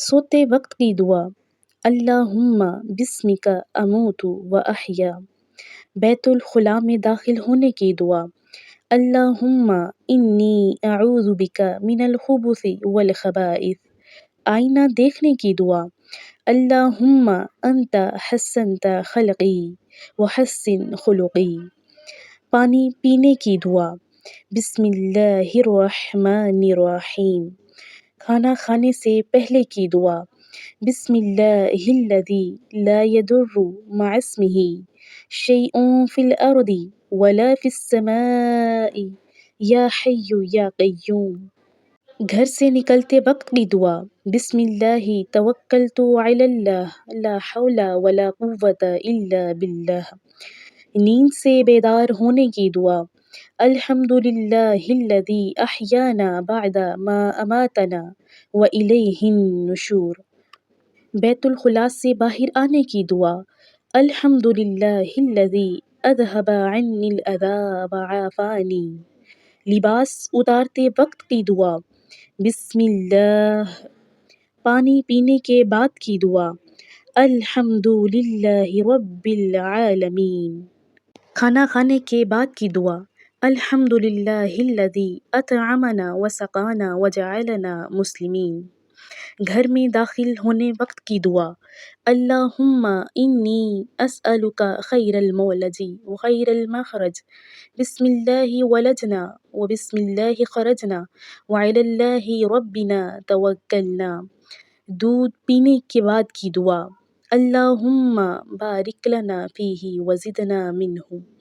سوتے وقت کی دعا: اللہم بسمک اموت و احیا۔ بیت الخلاء میں داخل ہونے کی دعا: اللہم انی اعوذ بک من الخبث والخبائث۔ آئینہ دیکھنے کی دعا: اللہم انت حسنت خلقی وحسن خلقی۔ پانی پینے کی دعا: بسم اللہ الرحمن الرحیم۔ کھانا کھانے سے پہلے کی دعا: بسم اللہ الذی لا یضر مع اسمہ شیء فی الارض ولا فی السماء یا حی یا قیوم۔ گھر سے نکلتے وقت کی دعا: بسم اللہ توکلت علی اللہ لا حول ولا قوۃ الا باللہ۔ نیند سے بیدار ہونے کی دعا: الحمد للہ الذی احیانا بعد ما اماتنا والیہ النشور۔ بیت الخلاء سے باہر آنے کی دعا: الحمد للہ الذی اذھب عنی الاذی وعافانی۔ لباس اتارتے وقت کی دعا: بسم اللہ۔ پانی پینے کے بعد کی دعا: الحمد للہ رب العالمین۔ کھانا کھانے کے بعد کی دعا: الحمد للہ الذی اطعمنا وسقانا وجعلنا مسلمین۔ گھر میں داخل ہونے وقت کی دعا: اللہم انی اسألک خیر المولج وخیر المخرج، بسم اللہ ولجنا وبسم اللہ خرجنا وعلی اللہ ربنا توکلنا۔ دودھ پینے کے بعد کی دعا: اللہم بارک لنا فیہ وزدنا منہ۔